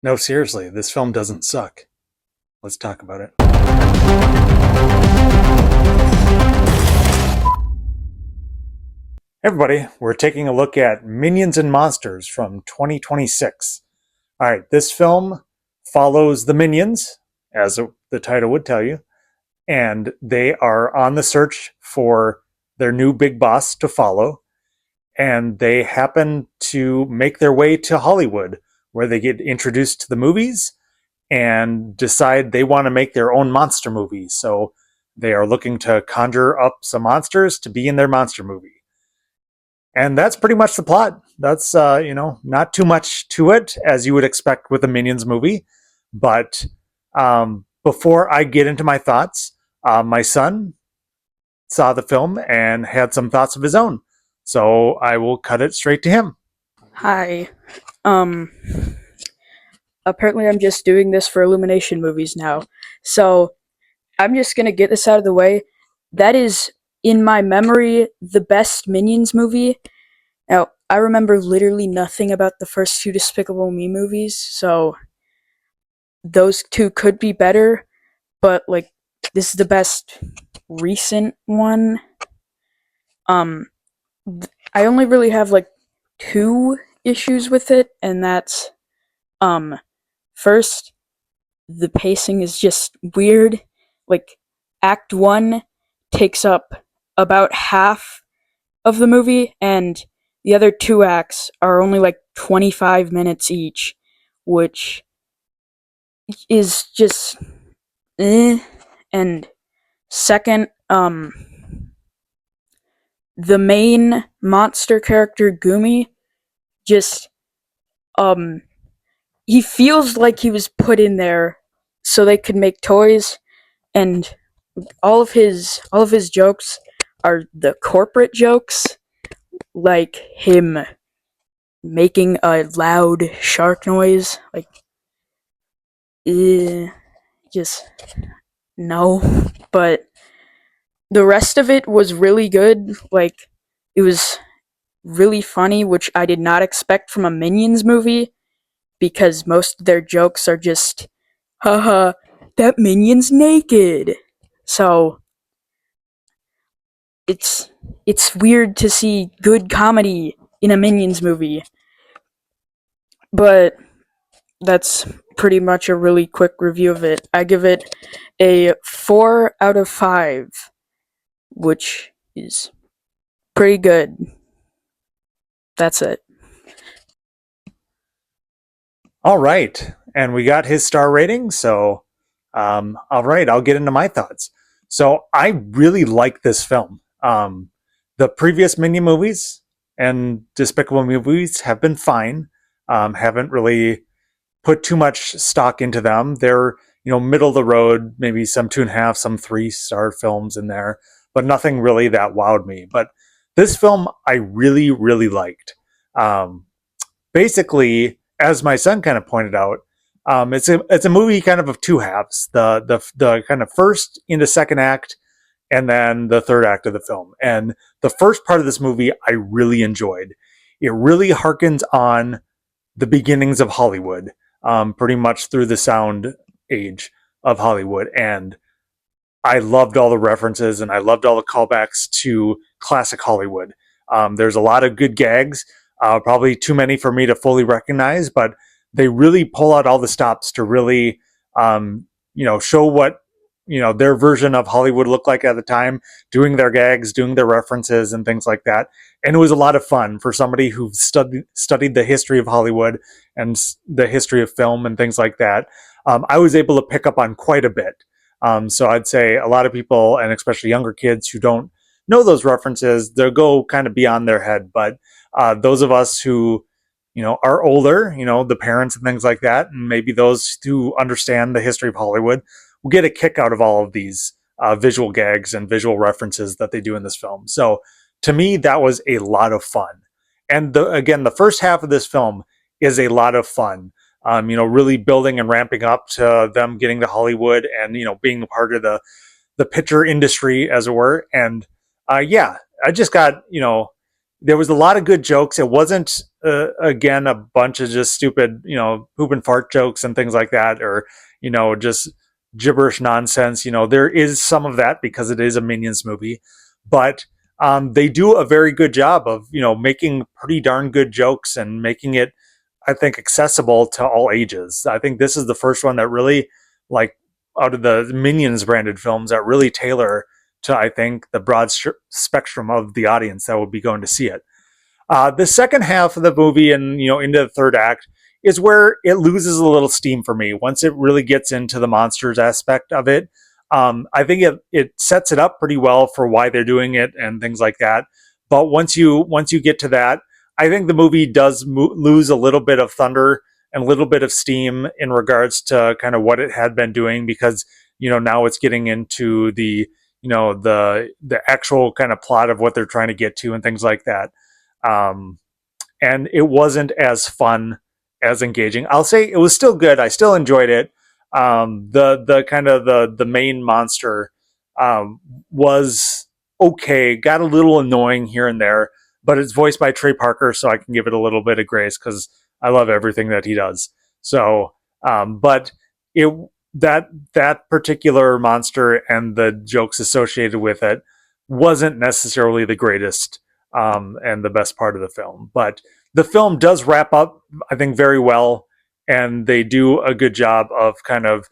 No, seriously, this film doesn't suck. Let's talk about it. Hey everybody, we're taking a look at Minions and Monsters from 2026. All right, this film follows the Minions, as the title would tell you, and they are on the search for their new big boss to follow, and they happen to make their way to Hollywood, where they get introduced to the movies and decide they want to make their own monster movie. So they are looking to conjure up some monsters to be in their monster movie. And that's pretty much the plot. That's, not too much to it, as you would expect with a Minions movie. But before I get into my thoughts, my son saw the film and had some thoughts of his own. So I will cut it straight to him. Hi. Um, Apparently I'm just doing this for Illumination movies now. So, I'm just gonna get this out of the way. That is, in my memory, the best Minions movie. Now, I remember literally nothing about the first two Despicable Me movies, so those two could be better, but, this is the best recent one. Um, I only really have, two issues with it, and that's, um, first, the pacing is just weird. Like, Act 1 takes up about half of the movie, and the other two acts are only 25 minutes each, which is just eh. And second, the main monster character, Gumi, just, he feels like he was put in there so they could make toys, and all of his jokes are the corporate jokes, like him making a loud shark noise, just no. But the rest of it was really good. It was really funny, which I did not expect from a Minions movie, because most of their jokes are just, haha, that Minion's naked. So it's weird to see good comedy in a Minions movie. But that's pretty much a really quick review of it. I give it a 4 out of 5, which is pretty good. That's it. All right. And we got his star rating. So, all right, I'll get into my thoughts. So, I really like this film. The previous Minion movies and Despicable Me movies have been fine. Haven't really put too much stock into them. They're, middle of the road, maybe some 2.5, some 3-star films in there, but nothing really that wowed me. But this film I really, really liked. Um, Basically, as my son kind of pointed out, it's a movie kind of two halves. The kind of first into second act, and then the third act of the film. And the first part of this movie I really enjoyed. It really harkens on the beginnings of Hollywood, pretty much through the sound age of Hollywood. And I loved all the references and I loved all the callbacks to classic Hollywood. There's a lot of good gags, probably too many for me to fully recognize, but they really pull out all the stops to really, show what their version of Hollywood looked like at the time, doing their gags, doing their references, and things like that. And it was a lot of fun for somebody who studied the history of Hollywood and the history of film and things like that. I was able to pick up on quite a bit. So I'd say a lot of people, and especially younger kids who don't know those references, they'll go kind of beyond their head. But those of us who, are older, the parents and things like that, and maybe those who understand the history of Hollywood will get a kick out of all of these visual gags and visual references that they do in this film. So to me, that was a lot of fun. And again, the first half of this film is a lot of fun. Really building and ramping up to them getting to Hollywood and, being a part of the picture industry, as it were. And yeah, I just got, there was a lot of good jokes. It wasn't again a bunch of just stupid, poop and fart jokes and things like that, or just gibberish nonsense. There is some of that because it is a Minions movie, but they do a very good job of making pretty darn good jokes and making it, I think, accessible to all ages. I think this is the first one that really, like, out of the Minions branded films, that really tailor to, I think, the broad spectrum of the audience that will be going to see it. The second half of the movie and into the third act is where it loses a little steam for me. Once it really gets into the monsters aspect of it, I think it sets it up pretty well for why they're doing it and things like that. But once you get to that, I think the movie does lose a little bit of thunder and a little bit of steam in regards to kind of what it had been doing, because now it's getting into the the actual kind of plot of what they're trying to get to and things like that. And it wasn't as fun, as engaging. I'll say it was still good. I still enjoyed it. The kind of the main monster was okay. Got a little annoying here and there, but it's voiced by Trey Parker, so I can give it a little bit of grace because I love everything that he does. So, but it that particular monster and the jokes associated with it wasn't necessarily the greatest and the best part of the film. But the film does wrap up, I think, very well, and they do a good job of kind of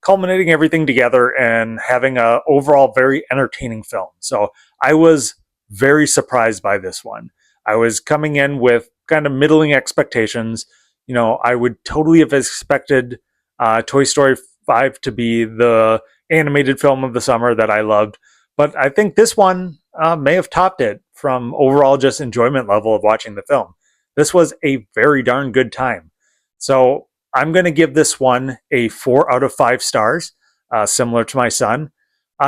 culminating everything together and having a overall very entertaining film. So I was very surprised by this one. I was coming in with kind of middling expectations. I would totally have expected Toy Story 5 to be the animated film of the summer that I loved, but I think this one may have topped it from overall just enjoyment level of watching the film. This was a very darn good time. So I'm going to give this one a 4 out of 5 stars, similar to my son.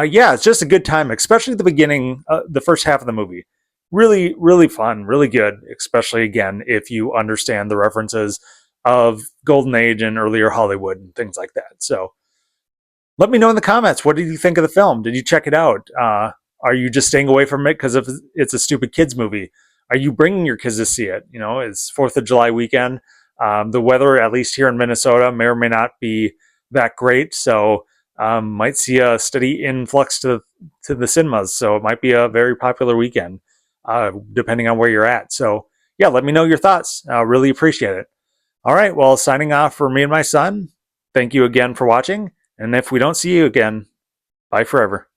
Yeah, it's just a good time, especially at the beginning, the first half of the movie. Really, really fun, really good, especially, again, if you understand the references of Golden Age and earlier Hollywood and things like that. So let me know in the comments, what did you think of the film? Did you check it out? Are you just staying away from it because it's a stupid kids movie? Are you bringing your kids to see it? It's 4th of July weekend. The weather, at least here in Minnesota, may or may not be that great. So might see a steady influx to the cinemas. So it might be a very popular weekend, depending on where you're at. So yeah, let me know your thoughts. I really appreciate it. All right, well, signing off for me and my son. Thank you again for watching. And if we don't see you again, bye forever.